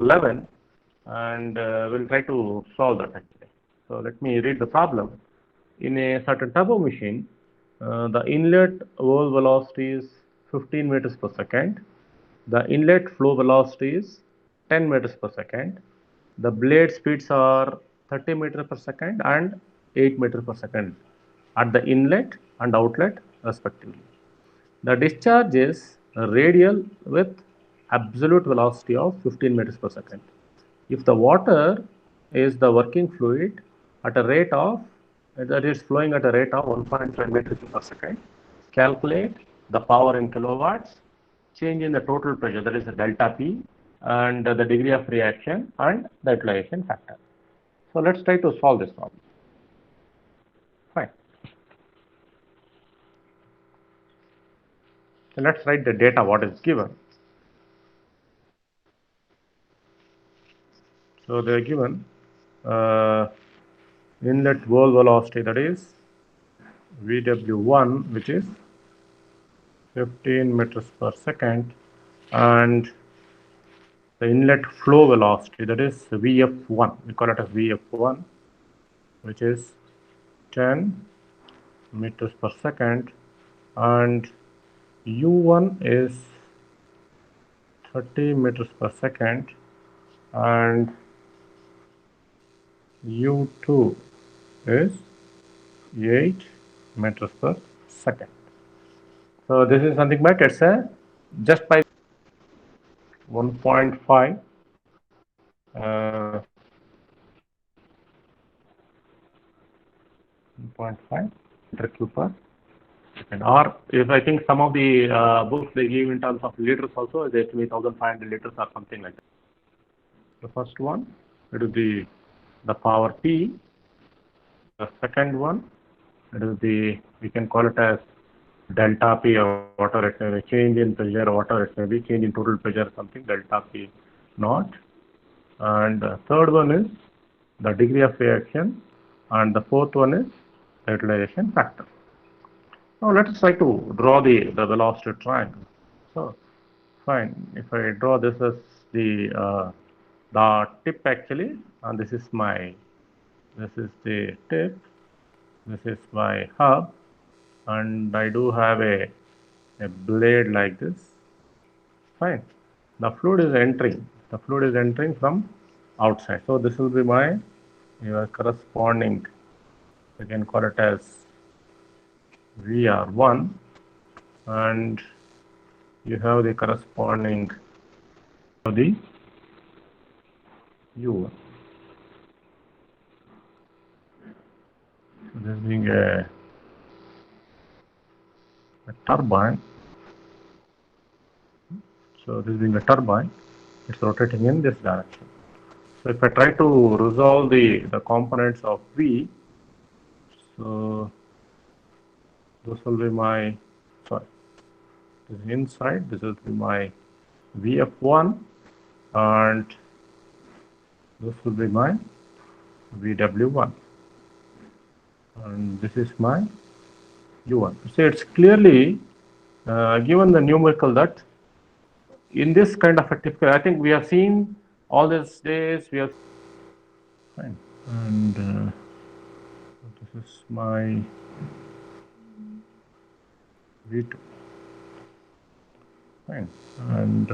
11, and we'll try to solve that actually. So let me read the problem. In a certain turbo machine, the inlet wall velocity is 15 meters per second. The inlet flow velocity is 10 meters per second. The blade speeds are 30 meters per second and 8 meters per second at the inlet and outlet respectively. The discharge is radial with absolute velocity of 15 meters per second. If the water is the working fluid at a rate of that is flowing at a rate of 1.5 meters per second, calculate the power in kilowatts, change in the total pressure, that is the delta P, and the degree of reaction and the utilization factor. So let's try to solve this problem. Fine. So let's write the data what is given. So they are given inlet wall velocity, that is VW1, which is 15 meters per second, and the inlet flow velocity, that is VF1, we call it as VF1, which is 10 meters per second, and U1 is 30 meters per second, and U2 is 8 meters per second. So this is something like it's a just by 1.5 1.5 meter cube per second. Or if I think some of the books they give in terms of liters also, they estimate 1500 liters or something like that. The first one, it is the power P. The second one, it is we can call it as delta P or whatever it may be, change in pressure or whatever it may be, change in total pressure something, delta P naught. And the third one is the degree of reaction, and the fourth one is the utilization factor. Now let us try to draw the velocity triangle. So fine, if I draw this as the tip actually, and this is the tip, this is my hub, and I do have a blade like this. Fine. The fluid is entering from outside. So this will be your corresponding, you can call it as VR1, and you have the corresponding of the U1. So this being a turbine. So this being a turbine, it's rotating in this direction. So if I try to resolve the components of V, so this will be my, sorry, this is inside, this will be my VF1, and this will be my VW1, and this is my U1. So it's clearly given the numerical that in this kind of a typical, I think we have seen all these days, we have, fine, and this is my V2, fine, and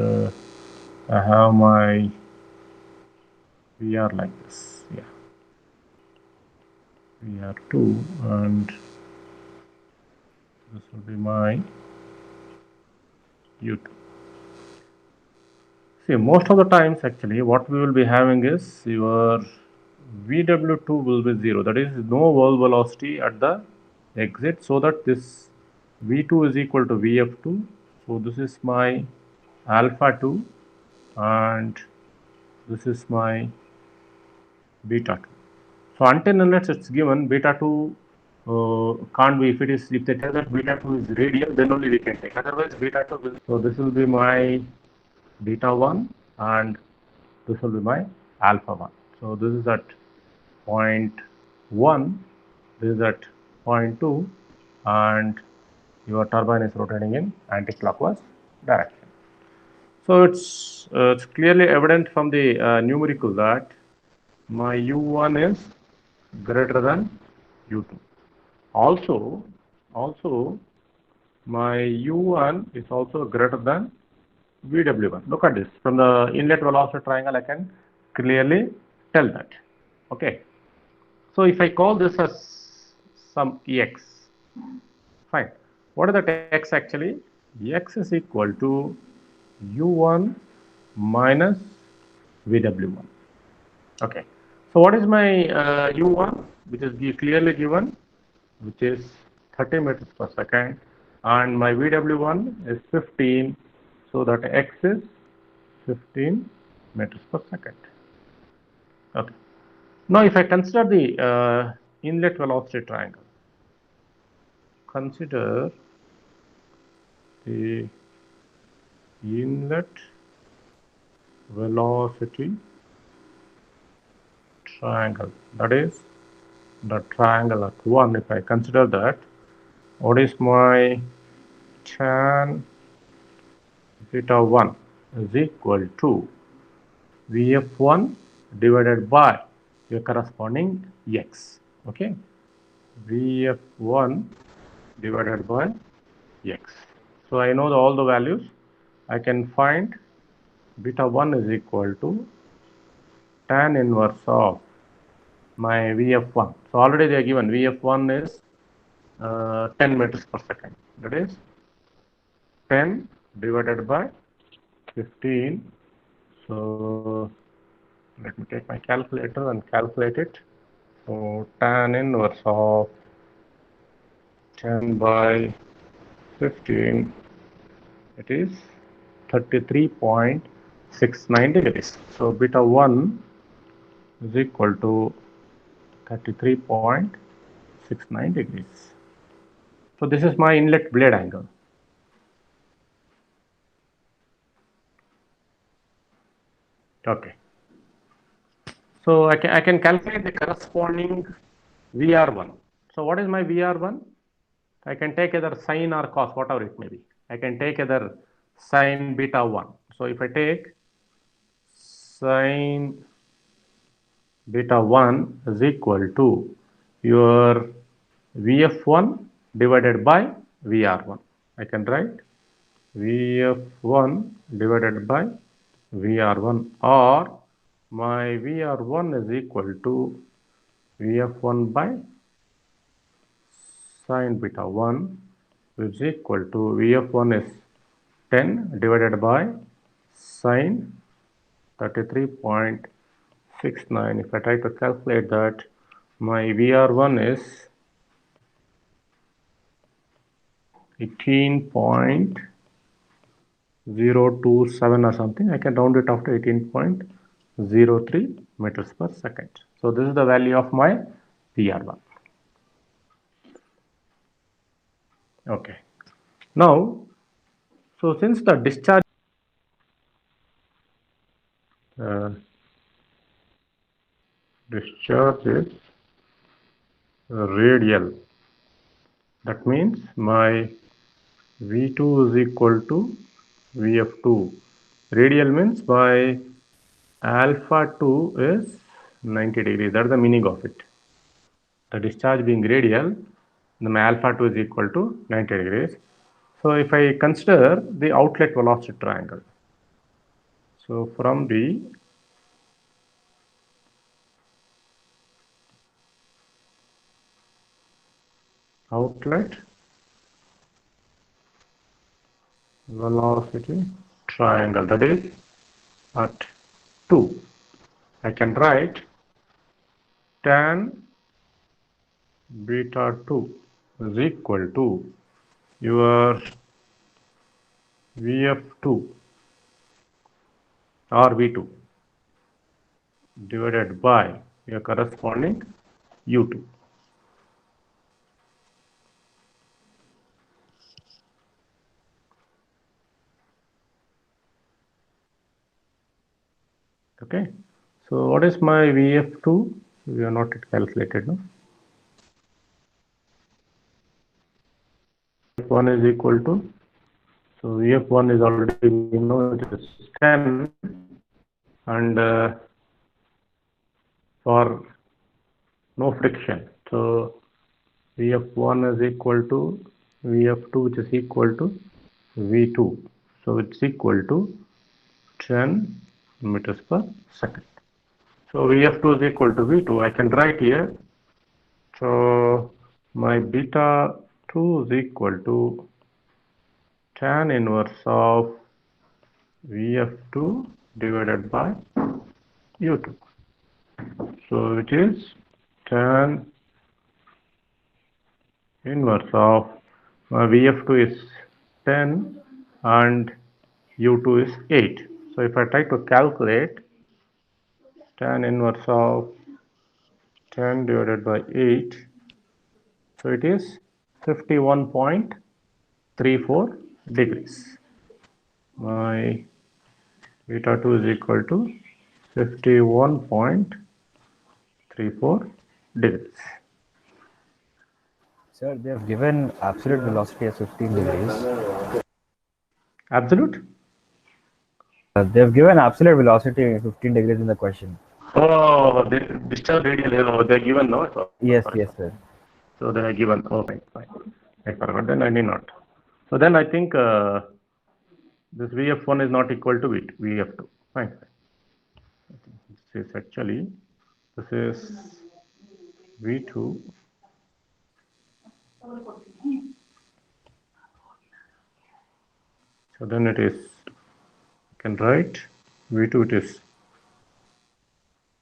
I have my VR like this, yeah, VR2, and this will be my U2. See, most of the times actually what we will be having is your VW2 will be 0, that is no wall velocity at the exit, so that this V2 is equal to VF2. So this is my alpha 2, and this is my beta 2. So until unless it's given beta 2 can't be, if they tell that beta 2 is radial, then only we can take, otherwise beta 2 will, so this will be my beta 1 and this will be my alpha 1. So this is at point 1, this is at point 2, and your turbine is rotating in anti-clockwise direction. So it's clearly evident from the numerical that my U1 is greater than U2. Also, my U1 is also greater than VW1. Look at this. From the inlet velocity triangle, I can clearly tell that. Okay. So if I call this as some X, fine. What is that X actually? X is equal to U1 minus VW1. Okay. So what is my U1, which is clearly given, which is 30 meters per second, and my VW1 is 15, so that X is 15 meters per second. Okay. Now, if I consider the inlet velocity triangle, consider the inlet velocity triangle, that is the triangle at 1. If I consider that, what is my tan theta 1 is equal to Vf1 divided by your corresponding X. Okay, Vf1 divided by X. So I know all the values. I can find beta 1 is equal to tan inverse of my Vf1. So already they are given Vf1 is 10 meters per second. That is 10 divided by 15. So let me take my calculator and calculate it. So tan inverse of 10 by 15, it is 33.69 degrees. So beta 1 is equal to 33.69 degrees. So this is my inlet blade angle. Okay. So I can calculate the corresponding VR1. So what is my VR1? I can take either sine or cos, whatever it may be. I can take either sine beta 1. So if I take sine beta 1 is equal to your Vf1 divided by VR1. I can write Vf1 divided by VR1, or my VR1 is equal to Vf1 by sine beta 1, which is equal to Vf1 is 10 divided by sine 33.69. If I try to calculate that, my VR1 is 18.027 or something. I can round it off to 18.03 meters per second. So this is the value of my VR1. Okay. Now, so since the discharge is radial, that means my V2 is equal to Vf2. Radial means my alpha 2 is 90 degrees. That's the meaning of it. The discharge being radial, then my alpha 2 is equal to 90 degrees. So if I consider the outlet velocity triangle, so from the outlet velocity triangle, that is at 2, I can write tan beta 2 is equal to your Vf2 or V2 divided by your corresponding U2. Okay. So what is my Vf2? We have not yet calculated, no? 1 is equal to So Vf1 is already, we know it is 10, and for no friction, so Vf1 is equal to Vf2, which is equal to V2. So it's equal to 10 meters per second. So Vf2 is equal to V2. I can write here. So my beta 2 is equal to tan inverse of Vf2 divided by U2. So it is tan inverse of Vf2 is 10 and U2 is 8. So if I try to calculate tan inverse of 10 divided by 8, so it is 51.34 degrees. My beta 2 is equal to 51.34 degrees. Sir, they have given absolute velocity as 15 degrees. Absolute? They have given absolute velocity 15 degrees in the question. Oh, the discharge radial, they're given, no? Yes, Sorry. yes, sir. So they are given. Oh, fine, fine. I forgot, then I need not. So then I think this Vf1 is not equal to Vf2. Fine. This is actually, this is V2. So then it is, you can write V2, it is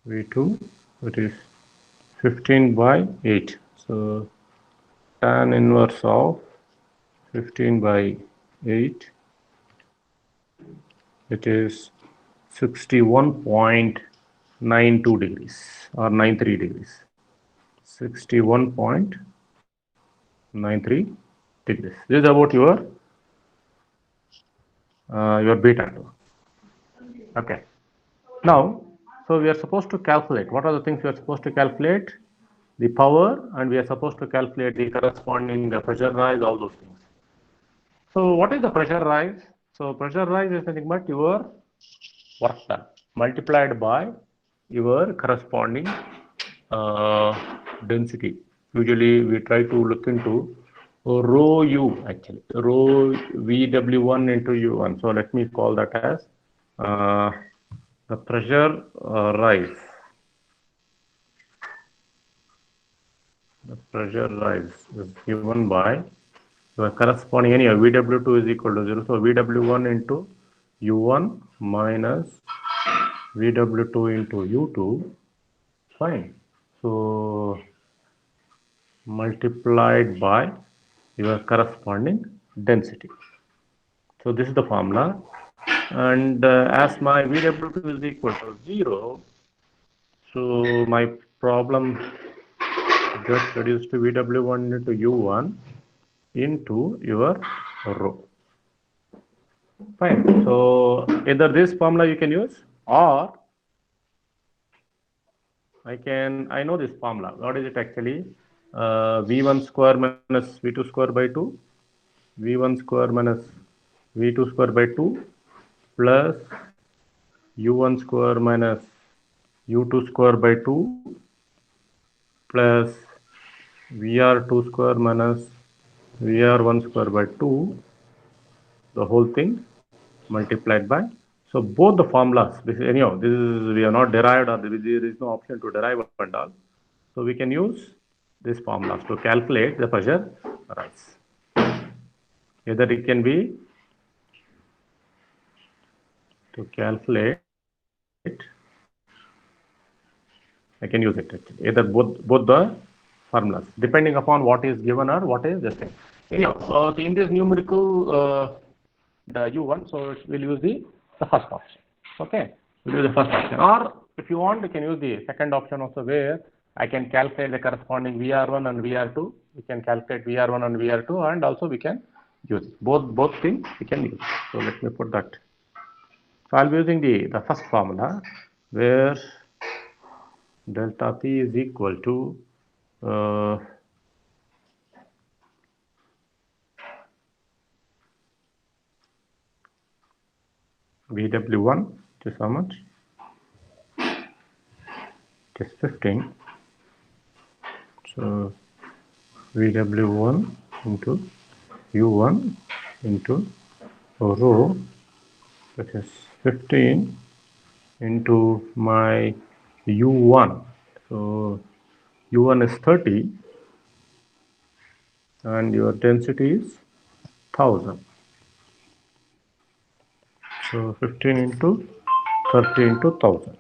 V2, it is 15 by 8. So tan inverse of 15 by 8, it is 61.92 degrees or 93 degrees. 61.93 degrees. This is about your beta 2. Okay. Now, so we are supposed to calculate. What are the things we are supposed to calculate? The power, and we are supposed to calculate the corresponding pressure rise, all those things. So what is the pressure rise? So pressure rise is nothing but your work done multiplied by your corresponding density. Usually we try to look into rho u, actually rho Vw1 into u1. So let me call that as the pressure rise. The pressure rise is given by the corresponding anyway Vw2 is equal to 0. So Vw1 into u1 minus Vw2 into u2. Fine. So multiplied by your corresponding density. So this is the formula, and as my Vw2 is equal to 0, so my problem just reduced to Vw1 into u1 into your rho. Fine. So either this formula you can use, or I know this formula. What is it actually? V1 square minus V2 square by 2, V1 square minus V2 square by 2 plus U1 square minus U2 square by 2 plus VR2 square minus VR1 square by 2, the whole thing multiplied by. So both the formulas, this is anyhow, this is, we are not derived, or there is no option to derive and all. So we can use these formulas to calculate the pressure rise. Either it can be to calculate, I can use it actually, either both the formulas, depending upon what is given or what is the thing. Anyhow, so in this numerical the U1, so we'll use the first option. Okay, we'll use the first option, or if you want, you can use the second option also, where I can calculate the corresponding VR1 and VR2. We can calculate VR1 and VR2, and also we can use both things we can use. So let me put that. So I'll be using the first formula, where delta P is equal to VW1, which is how much? It is 15. So VW1 into U1 into rho, which is 15 into my U1. So U1 is 30 and your density is 1000. So 15 into 30 into 1000.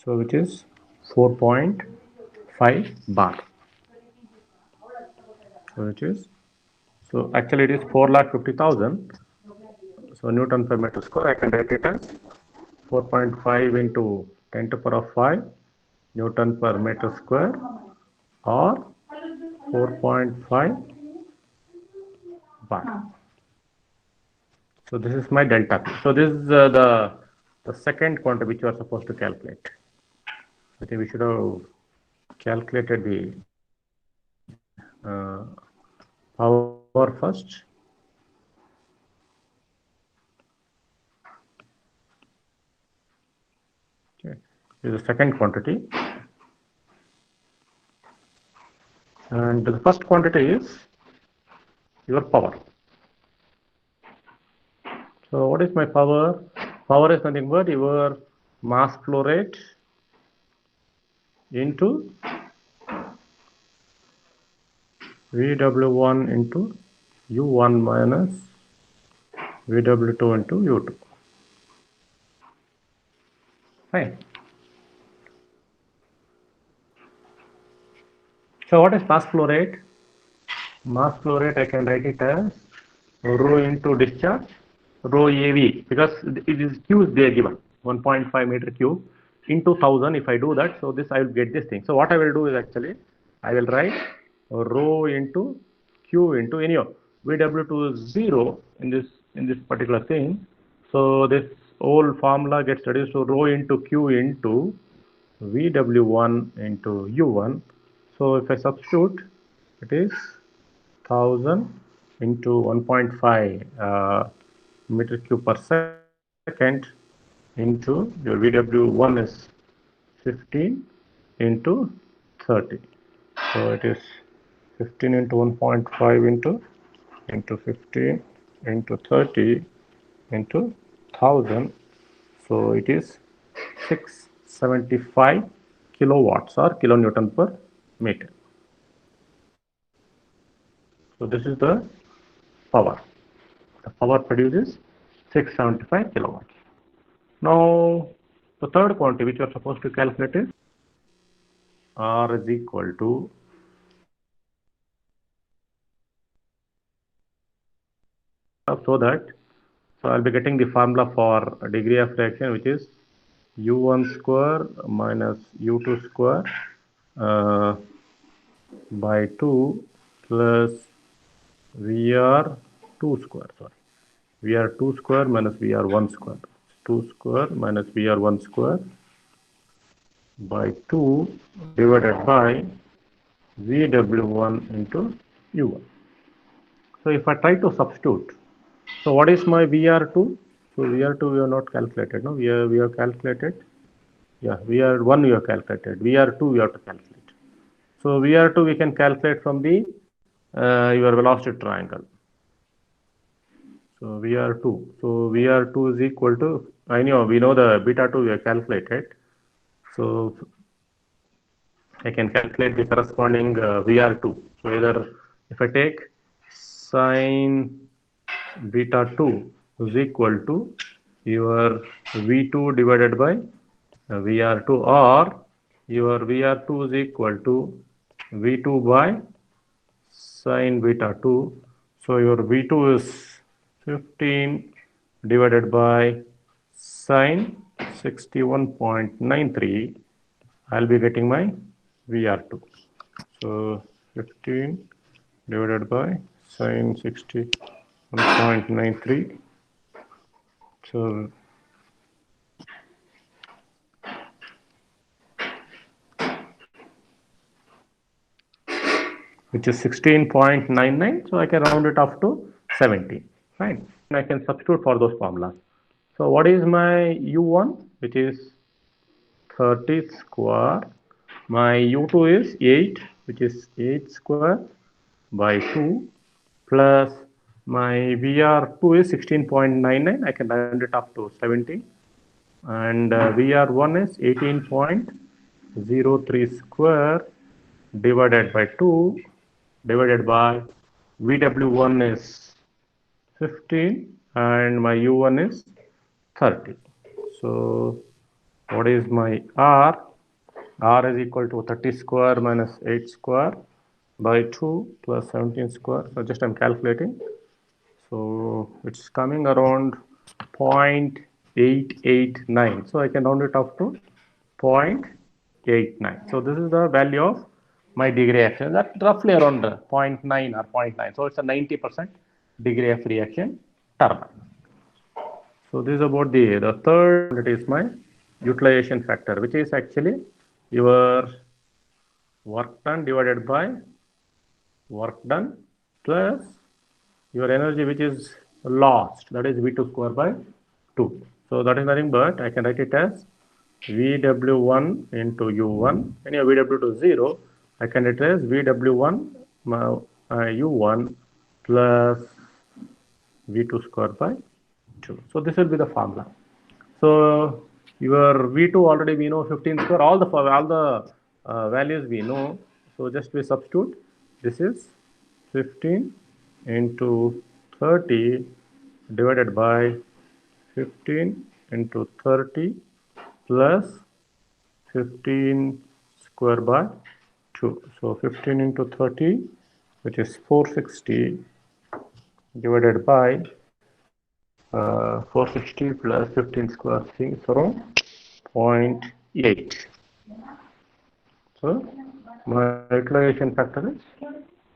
So which is 4.5 bar. So which is, so actually it is 4,50,000. So Newton per meter square, I can write it as 4.5 into 10 to the power of 5 Newton per meter square, or 4.5 bar. So this is my delta P. So this is the second quantity which you are supposed to calculate. I think we should have calculated the power first. Okay, this is the second quantity, and the first quantity is your power. So what is my power? Power is nothing but your mass flow rate into VW1 into U1 minus VW2 into U2. Fine. So what is mass flow rate? Mass flow rate, I can write it as rho into discharge, rho AV, because it is Q is there given 1.5 meter cube into 1000. If I do that, so this I will get this thing. So what I will do is actually I will write rho into Q into anyhow VW2 is 0 in this particular thing. So this whole formula gets reduced to rho into Q into VW1 into U1. So if I substitute, it is 1000 into 1.5 meter cube per second into your VW1 is 15 into 30. So it is 15 into 1.5 into 15 into 30 into 1000. So it is 675 kilowatts or kilonewton per meter. So this is the power. The power produces 675 kilowatts. Now the third quantity which you are supposed to calculate is R is equal to so I'll be getting the formula for degree of reaction, which is U1 square minus U2 square by 2 plus VR2 square. Sorry, VR2 square minus VR1 square. 2 square minus VR1 square by 2 divided by VW1 into U1. So if I try to substitute, so what is my VR2? So VR2 we have not calculated. No, we have calculated. Yeah, VR1 we have calculated. VR2 we have to calculate. So VR2 we can calculate from the your velocity triangle. So VR2. So VR2 is equal to, I know we know the beta 2 we have calculated. So I can calculate the corresponding VR2. So either if I take sine beta 2 is equal to your V2 divided by VR2, or your VR2 is equal to V2 by sine beta 2. So your V2 is 15 divided by sine 61.93. I'll be getting my VR2. So 15 divided by sine 61.93. So which is 16.99. So I can round it off to 17. Fine. And I can substitute for those formulas. So what is my U1, which is 30 square. My U2 is 8, which is 8 square by 2, plus my VR2 is 16.99. I can round it up to 70. And VR1 is 18.03 square divided by 2 divided by VW1 is 15 and my U1 is 30. So what is my R? R is equal to 30 square minus 8 square by 2 plus 17 square. So just I'm calculating. So it's coming around 0.889. So I can round it up to 0.89. So this is the value of my degree action. That's roughly around 0.9 or 0.9. So it's a 90% degree of reaction turbine. So this is about the third, it is my utilization factor, which is actually your work done divided by work done plus your energy which is lost, that is V2 square by 2. So that is nothing but I can write it as VW1 into U1. Anyway, VW to 0, I can write it as VW1 U1 plus V2 square by 2. So this will be the formula. So your V2 already we know 15 square, all the values we know. So just we substitute. This is 15 into 30 divided by 15 into 30 plus 15 square by 2. So 15 into 30, which is 460 divided by 460 plus 15 square thing is around 0.8. So my utilization factor is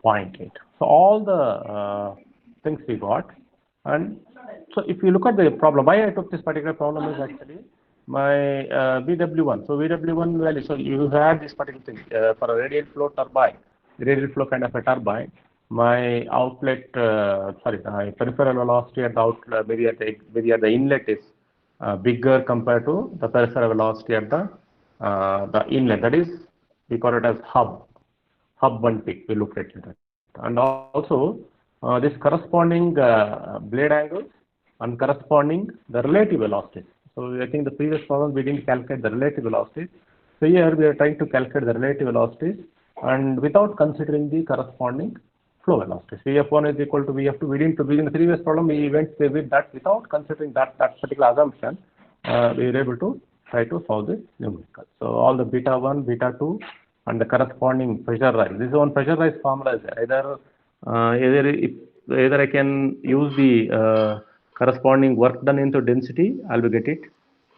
0.8. So all the things we got, and so if you look at the problem, why I took this particular problem is actually my VW1. So VW1 value. So you have this particular thing for a radial flow turbine, radial flow kind of a turbine. My outlet, my peripheral velocity at the outlet, maybe at the inlet is bigger compared to the peripheral velocity at the inlet. That is, we call it as hub one peak. We looked at it, and also this corresponding blade angles and corresponding the relative velocities. So I think the previous problem we didn't calculate the relative velocities. So here we are trying to calculate the relative velocities and without considering the corresponding flow velocities. Vf1 is equal to Vf2. We didn't in the previous problem we went with that without considering that particular assumption. We were able to try to solve this numerical. So all the beta 1, beta 2, and the corresponding pressure rise. This is one pressure rise formula is either I can use the corresponding work done into density, I'll be get it,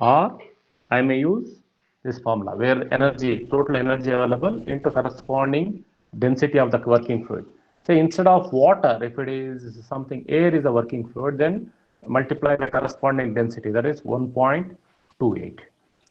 or I may use this formula where total energy available into corresponding density of the working fluid. So instead of water, if it is something, air is a working fluid, then multiply the corresponding density, that is 1.28.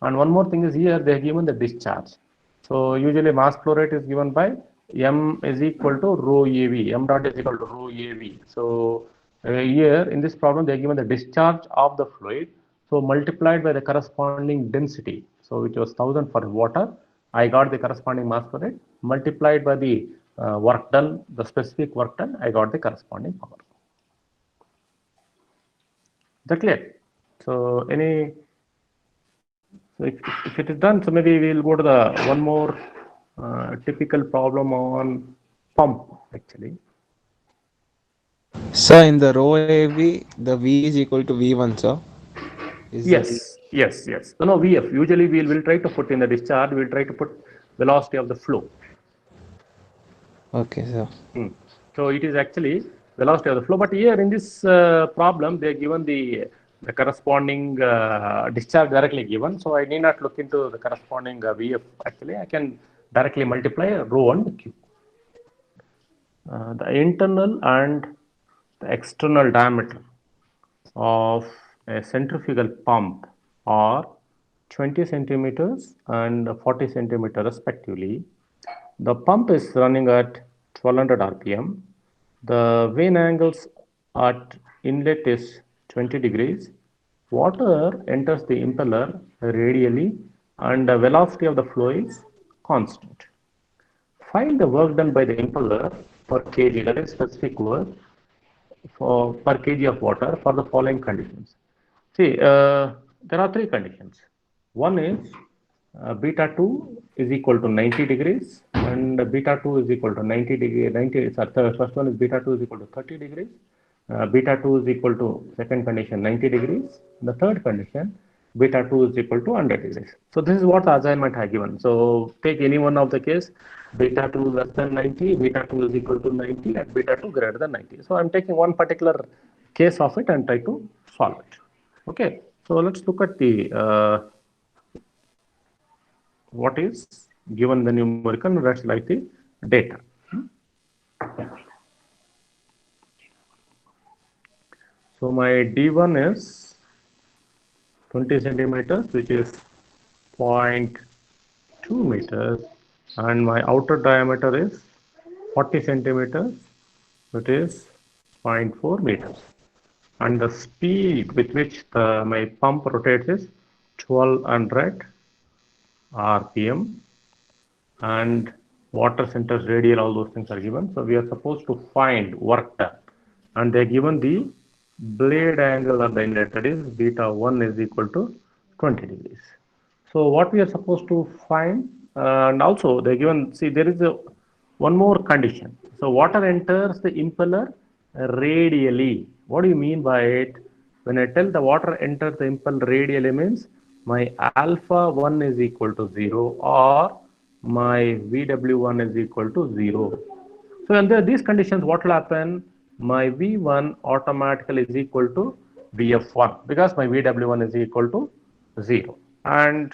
And one more thing is here they have given the discharge. So usually mass flow rate is given by m is equal to rho AV, m dot is equal to rho AV. So here in this problem they are given the discharge of the fluid, so multiplied by the corresponding density, so which was 1000 for water, I got the corresponding mass flow rate, multiplied by the work done, the specific work done, I got the corresponding power. Is that clear? So so if it is done, so maybe we'll go to the one more typical problem on pump actually. Sir, in the rho AV, the V is equal to V1, sir. Yes. No, VF. Usually we'll try to put in the discharge, we'll try to put velocity of the flow. Okay, sir. So it is actually velocity of the flow, but here in this problem, they are given the corresponding discharge directly given. So I need not look into the corresponding VF actually. I can directly multiply rho and Q. The internal and the external diameter of a centrifugal pump are 20 centimeters and 40 centimeters respectively. The pump is running at 1200 RPM. The vane angles at inlet is 20 degrees, water enters the impeller radially and the velocity of the flow is constant. Find the work done by the impeller per kg, that is specific work for per kg of water for the following conditions. See, there are three conditions. One is beta 2 is equal to 90 degrees and beta 2 is equal to 90 degree 90 sorry, the first one is beta 2 is equal to 30 degrees, beta 2 is equal to second condition 90 degrees, the third condition beta 2 is equal to 100 degrees. So this is what the assignment has given. So take any one of the case, beta 2 less than 90, beta 2 is equal to 90 and beta 2 greater than 90. So I'm taking one particular case of it and try to solve it. Okay, so let's look at the what is given the numerical, let's write the data. So my D1 is 20 centimeters, which is 0.2 meters, and my outer diameter is 40 centimeters, which is 0.4 meters. And the speed with which my pump rotates is 1200 RPM, and water centers radial, all those things are given. So we are supposed to find work done, and they are given the blade angle of the inlet, that is beta 1 is equal to 20 degrees. So what we are supposed to find, and also they are given, see there is one more condition. So water enters the impeller radially. What do you mean by it? When I tell the water enters the impeller radially means my alpha 1 is equal to 0 or my VW1 is equal to 0. So under these conditions, what will happen? My V1 automatically is equal to VF1 because my VW1 is equal to 0. And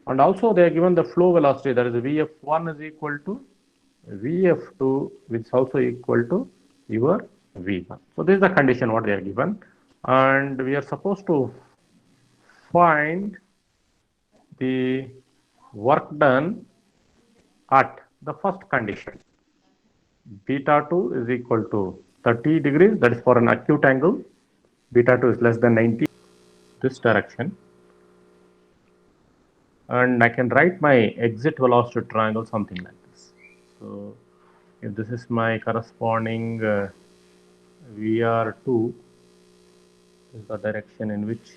also they are given the flow velocity, that is VF1 is equal to VF2, which is also equal to your V1. So this is the condition what they are given, and we are supposed to find the work done at the first condition. Beta 2 is equal to 30 degrees, that is for an acute angle. Beta 2 is less than 90, this direction. And I can write my exit velocity triangle something like this. So if this is my corresponding VR2, this is the direction in which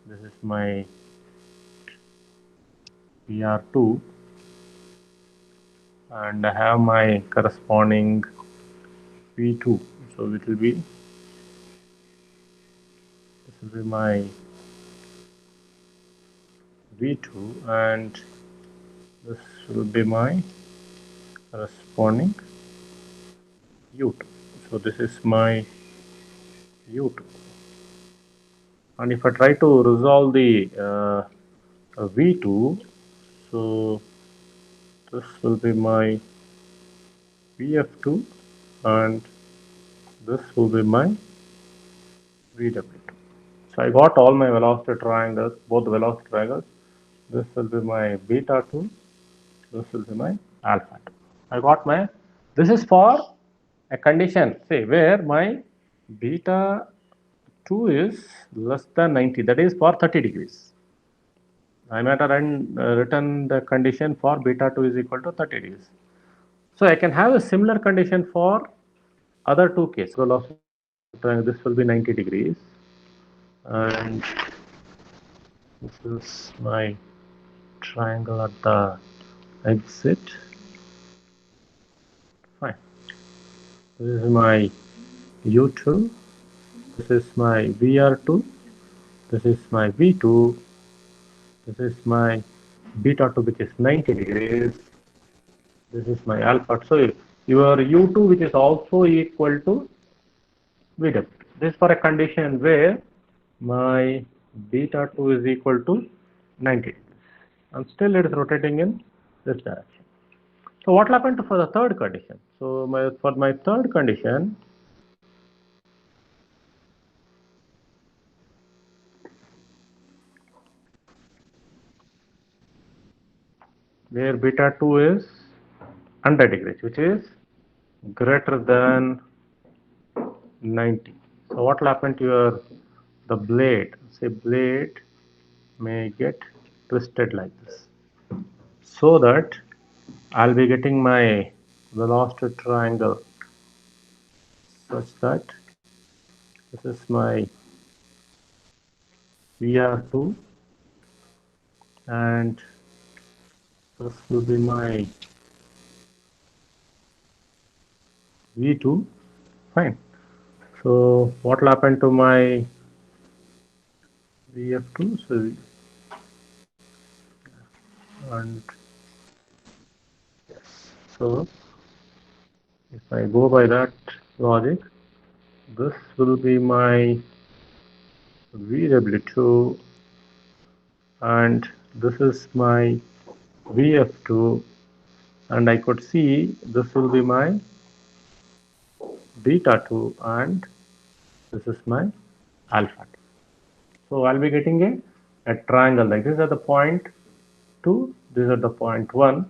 this is my VR2, and I have my corresponding V2. So it will be, this will be my V2 and this will be my corresponding U2. So this is my U2. And if I try to resolve the V2, so this will be my VF2 and this will be my VW2. So I got all my velocity triangles, both velocity triangles. This will be my beta 2, this will be my alpha 2. I got my, this is for a condition, say where my beta 2 is less than 90, that is for 30 degrees. I might have written the condition for beta 2 is equal to 30 degrees. So I can have a similar condition for other two cases. Velocity triangle, this will be 90 degrees and this is my triangle at the exit. Fine. This is my U2, this is my VR2, this is my V2, this is my beta 2 which is 90 degrees, this is my alpha. So your U2 which is also equal to VW. This is for a condition where my beta 2 is equal to 90 degrees and still it is rotating in this direction. So what will happen for the third condition? So for my third condition, where beta 2 is 100 degrees, which is greater than 90. So what will happen to the blade? Say blade may get twisted like this, so that I'll be getting my velocity triangle such that this is my VR2 and this will be my V2. Fine. So what will happen to my VF2? And so if I go by that logic, this will be my VW2 and this is my VF2, and I could see this will be my beta 2 and this is my alpha 2. So I'll be getting a triangle like this at the point 2, this is at the point 1.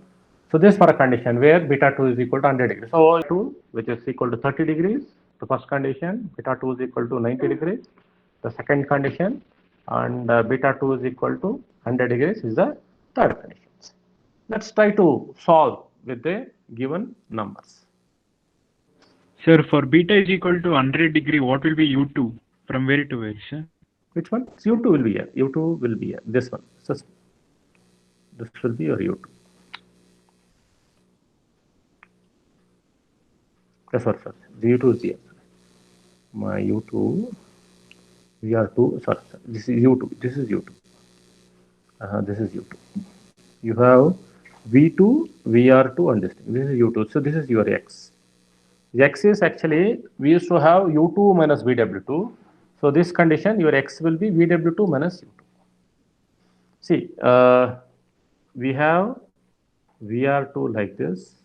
So this for a condition where beta 2 is equal to 100 degrees. So 2 which is equal to 30 degrees, the first condition, beta 2 is equal to 90 degrees, the second condition, and beta 2 is equal to 100 degrees is the third condition. Let's try to solve with the given numbers. Sir, for beta is equal to 100 degree, what will be U2? From where to where, sir? Which one? U2 will be here. U2 will be here. This one. So this will be your U2. Yes, sir. U2 is here. My U2, VR2, sorry, this is U2. This is U2. This is U2. You have V2, VR2, and this thing. This is U2. So this is your X. X is actually, we used to have U2 minus VW2. So this condition, your X will be VW2 minus U2. See, we have VR2 like this,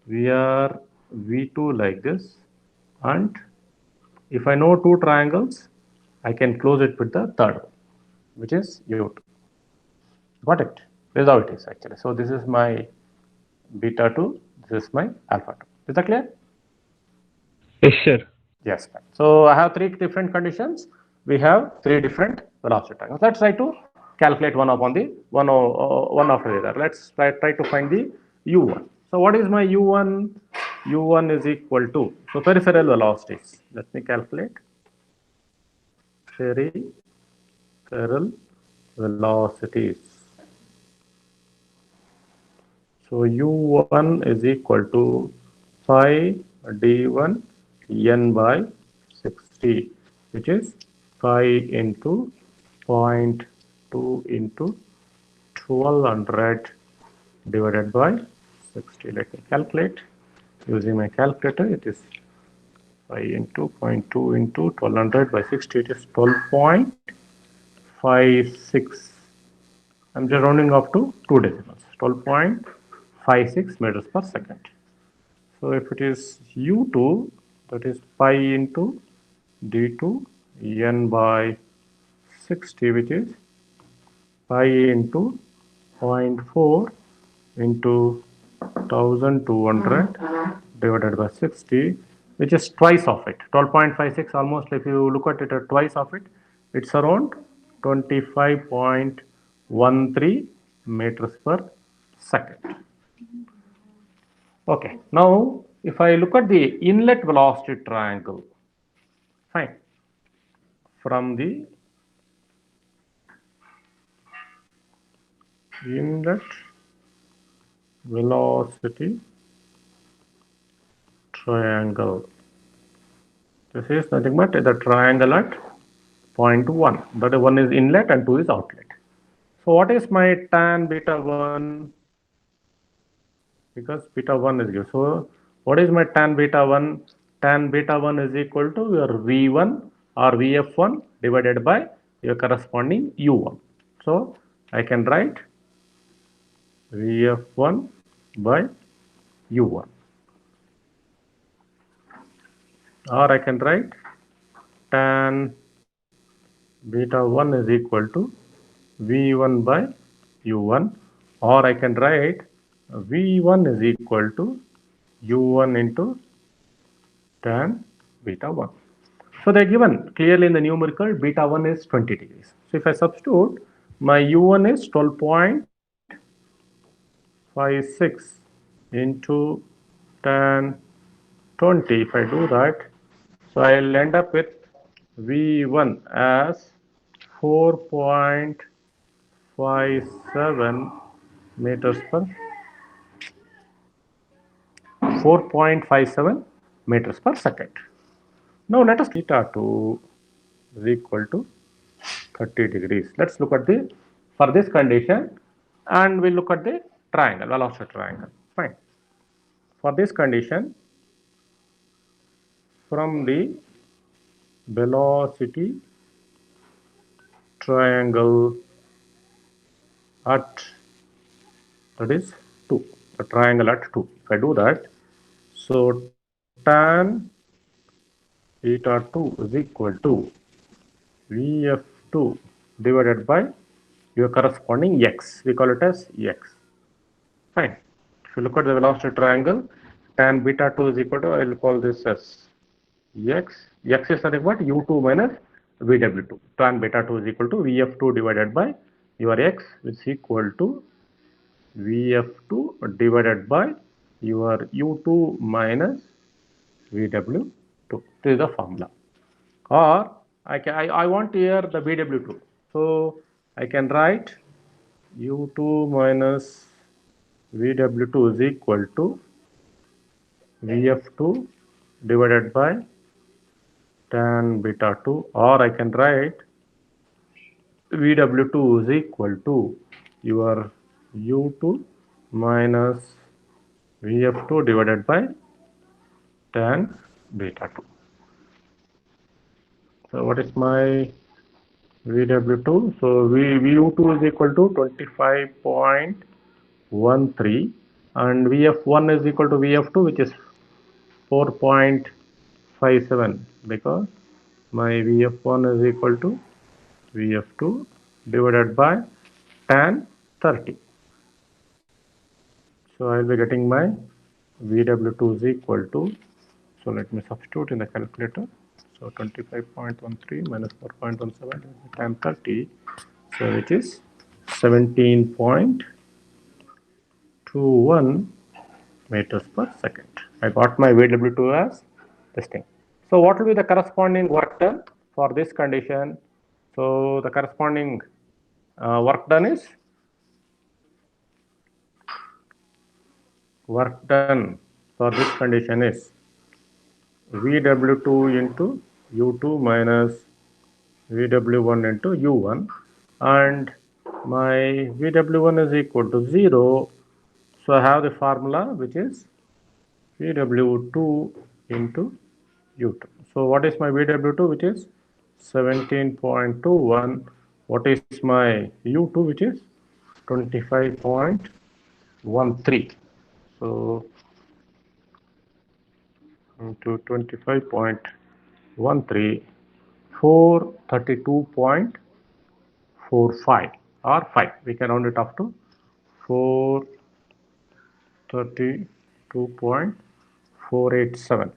V2 like this, and if I know two triangles, I can close it with the third one, which is U2. Got it? This is how it is actually. So this is my beta 2, this is my alpha 2. Is that clear? Yes, sir. Yes. So I have three different conditions. We have three different velocity triangles. Let's try to calculate one after the other. Let's try to find the U1. So what is my U1? U1 is equal to, so peripheral velocities. Let me calculate. Peripheral velocities. So U1 is equal to phi d1 n by 60, which is phi into 0.2 into 1200 divided by 60. Let me calculate using my calculator. It is phi into 0.2 into 1200 by 60. It is 12.56. I'm just rounding off to 2 decimals. 12.56 meters per second. So if it is U2, that is pi into d2 n by 60, which is pi into 0.4 into 1200 divided by 60, which is twice of it. 12.56 almost, if you look at it twice of it, it's around 25.13 meters per second. Okay, now if I look at the inlet velocity triangle, fine, from the inlet velocity triangle, this is nothing but the triangle at point 1. That is, 1 is inlet and 2 is outlet. So what is my tan beta 1? Because beta 1 is given. So what is my tan beta 1? Tan beta 1 is equal to your V1 or VF1 divided by your corresponding U1. So I can write VF1 by U1. Or I can write tan beta 1 is equal to V1 by U1. Or I can write V1 is equal to U1 into tan beta 1. So they're given clearly in the numerical, beta 1 is 20 degrees. So if I substitute, my u1 is 12.56 into tan 20. If I do that, so I'll end up with v1 as 4.57 meters per 4.57 meters per second. Now let us theta 2 is equal to 30 degrees. Let's look at the, for this condition, and we'll look at the triangle, velocity triangle. Fine. For this condition, from the velocity triangle at, that is 2, the triangle at 2. If I do that, so tan theta 2 is equal to Vf2 divided by your corresponding x. We call it as x. Fine. If you look at the velocity triangle, tan beta 2 is equal to, I will call this as x. X is nothing but u2 minus vw2. Tan beta 2 is equal to vf2 divided by your x, which is equal to vf2 divided by your u2 minus vw2. This is the formula. Or I want here the vw2. So I can write u2 minus vw2 is equal to vf2 divided by tan beta 2, or I can write vw2 is equal to your u2 minus vf2 divided by tan beta 2. So what is my vw2? So vu2 is equal to 25.13 and vf1 is equal to vf2, which is 4.57, because my vf1 is equal to vf2 divided by tan 30. So I will be getting my vw2 is equal to, so let me substitute in the calculator. So 25.13 minus 4.17 tan 30, so which is 17.21 meters per second. I got my vw2 as this thing. So what will be the corresponding work done for this condition? So the corresponding work done for this condition is vw2 into u2 minus vw1 into u1, and my vw1 is equal to 0. So I have the formula, which is vw2 into u2. So what is my vw2, which is 17.21. What is my u2, which is 25.13. So into 25.13, 432.45 or 5. We can round it up to 432.487.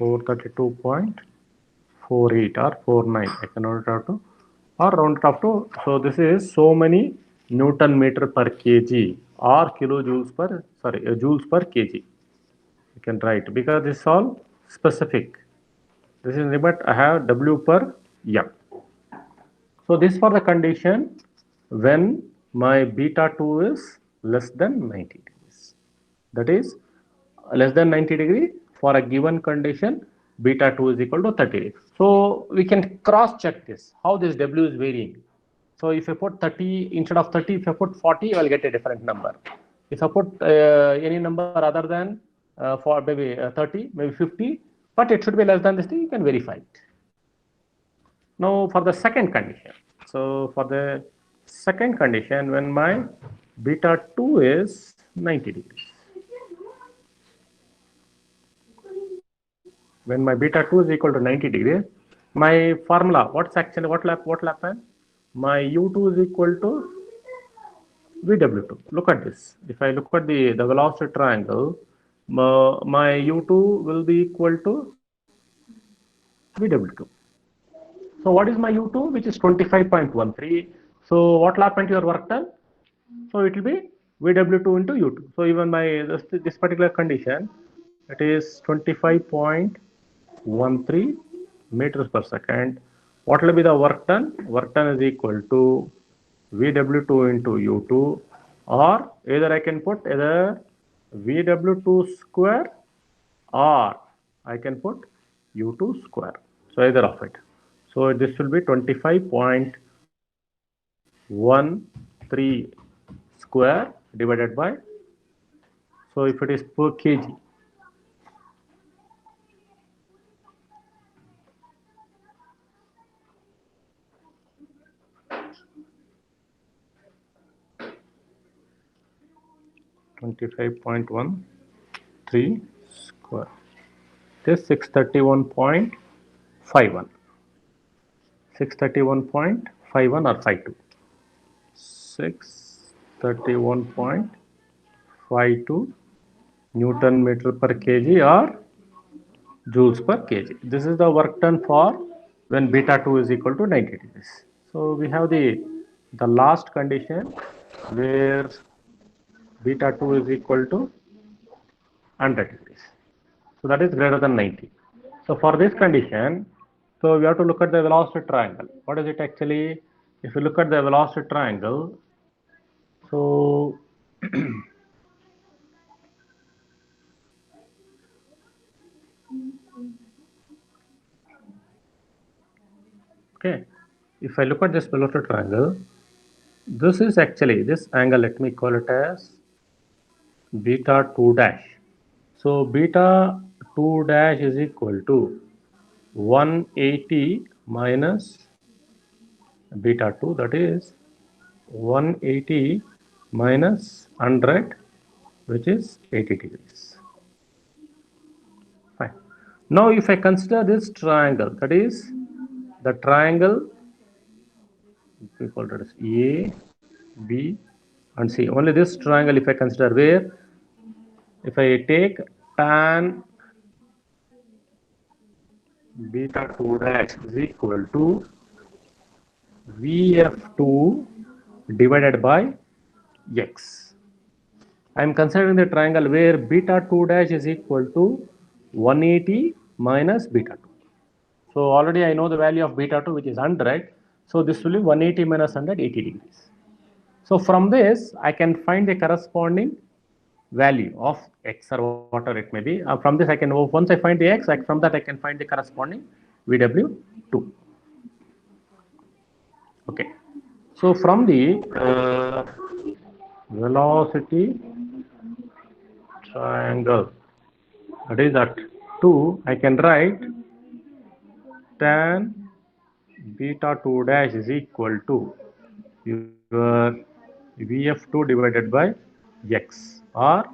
432.48 or 49. I can round it out to, or round it up to. So this is so many Newton meter per kg or kilojoules per, joules per kg. You can write, because this is all specific. This is limit. I have W per M. So this for the condition when my beta 2 is less than 90 degrees. That is less than 90 degree for a given condition, beta 2 is equal to 30. So we can cross check this, how this W is varying. So if I put 30 instead of 30, if I put 40, I will get a different number. If I put any number other than for maybe 30, maybe 50, but it should be less than this thing, you can verify it. Now for the second condition. So for the second condition, when my beta 2 is 90 degrees. When my beta 2 is equal to 90 degrees, my formula, what will happen? My u2 is equal to vw2. Look at this. If I look at the velocity triangle, my u2 will be equal to VW2. So what is my U2, which is 25.13. So what will happen to your work done? So it will be VW2 into U2. So even my this particular condition, it is 25.13 meters per second. What will be the work done? Work done is equal to VW2 into U2, or either I can put either VW2 square or I can put U2 square. So either of it. So this will be 25.13 square divided by, so if it is per kg, .13 square, this 631.51, 631.51 or 52, 631.52 Newton meter per kg or joules per kg. This is the work done for when beta 2 is equal to 90 degrees. So we have the last condition where beta 2 is equal to 100 degrees. So that is greater than 90. So for this condition, so we have to look at the velocity triangle. What is it actually? If you look at the velocity triangle, so okay, if I look at this velocity triangle, this is actually this angle, let me call it as beta 2 dash. So beta 2 dash is equal to 180 minus beta 2, that is 180 minus 100, which is 80 degrees. Fine. Now if I consider this triangle, that is the triangle, we call it as A, B and C. Only this triangle if I consider, where if I take tan beta 2 dash is equal to VF2 divided by X. I am considering the triangle where beta 2 dash is equal to 180 minus beta 2. So already I know the value of beta 2, which is 100. So this will be 180 minus 100, 80 degrees. So from this, I can find the corresponding value of X or whatever it may be. From this, I can, once I find the X, from that I can find the corresponding VW2. Okay. So from the velocity triangle, that is at 2, I can write tan beta 2 dash is equal to your VF2 divided by X, or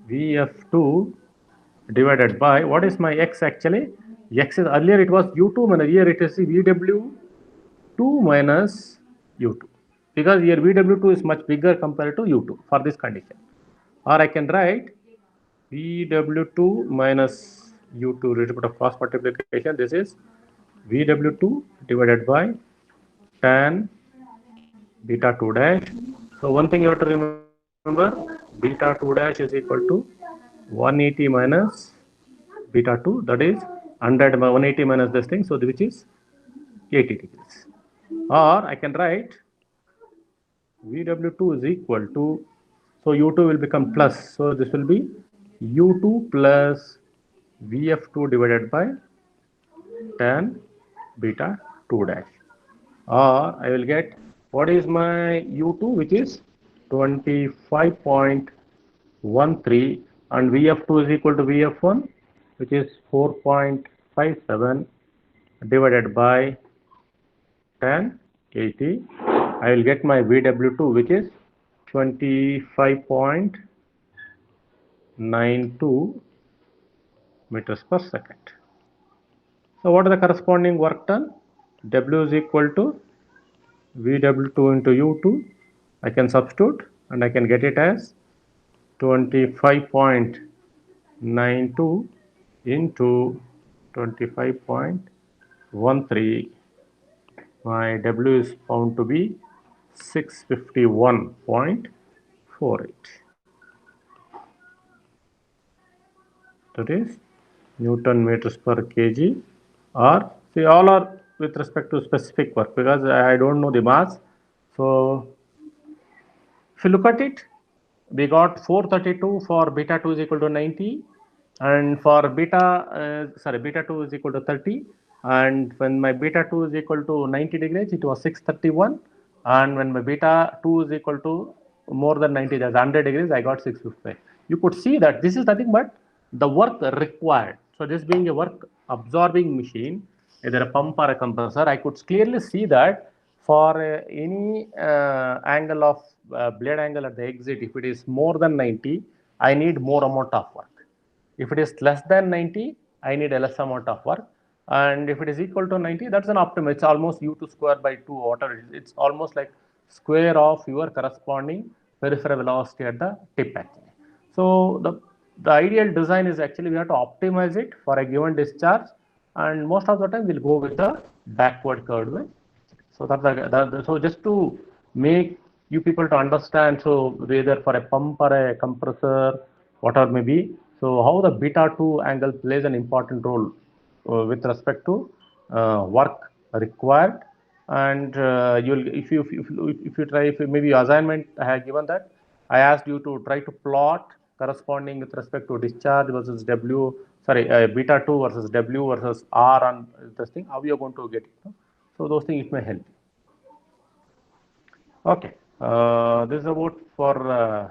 VF2 divided by, what is my X actually? X is, earlier it was U2 minus, here it is VW2 minus U2, because here VW2 is much bigger compared to U2 for this condition. Or I can write VW2 minus U2, little bit of cross multiplication, this is VW2 divided by tan beta 2 dash. So one thing you have to remember, beta 2 dash is equal to 180 minus beta 2, that is 100 180 minus this thing, so which is 80 degrees. Or I can write VW2 is equal to, so U2 will become plus, so this will be U2 plus VF2 divided by tan beta 2 dash. Or I will get, what is my U2, which is 25.13, and VF2 is equal to VF1, which is 4.57 divided by tan 80. I will get my VW2, which is 25.92 meters per second. So what is the corresponding work done? W is equal to VW2 into U2. I can substitute and I can get it as 25.92 into 25.92 13, my W is found to be 651.48. That is Newton meters per kg, or see, all are with respect to specific work because I don't know the mass. So if you look at it, we got 432 for beta 2 is equal to 90, and for beta 2 is equal to 30, and when my beta 2 is equal to 90 degrees, it was 631, and when my beta 2 is equal to more than 90, that's 100 degrees, I got 650. You could see that this is nothing but the work required. So this being a work absorbing machine, either a pump or a compressor, I could clearly see that for any angle of blade angle at the exit, if it is more than 90, I need more amount of work. If it is less than 90, I need a less amount of work. And if it is equal to 90, that's an optimum. It's almost u2 square by 2 water. It's almost like square of your corresponding peripheral velocity at the tip actually. So the ideal design is actually we have to optimize it for a given discharge, and most of the time we'll go with the backward curved way. So so just to make you people to understand, so whether for a pump or a compressor, whatever may be, so how the beta 2 angle plays an important role with respect to work required, and you'll if you try, if maybe assignment I have given that, I asked you to try to plot corresponding with respect to discharge versus W, sorry, beta 2 versus W versus R on this thing, how you are going to get it. No? So those things it may help. Okay, this is about for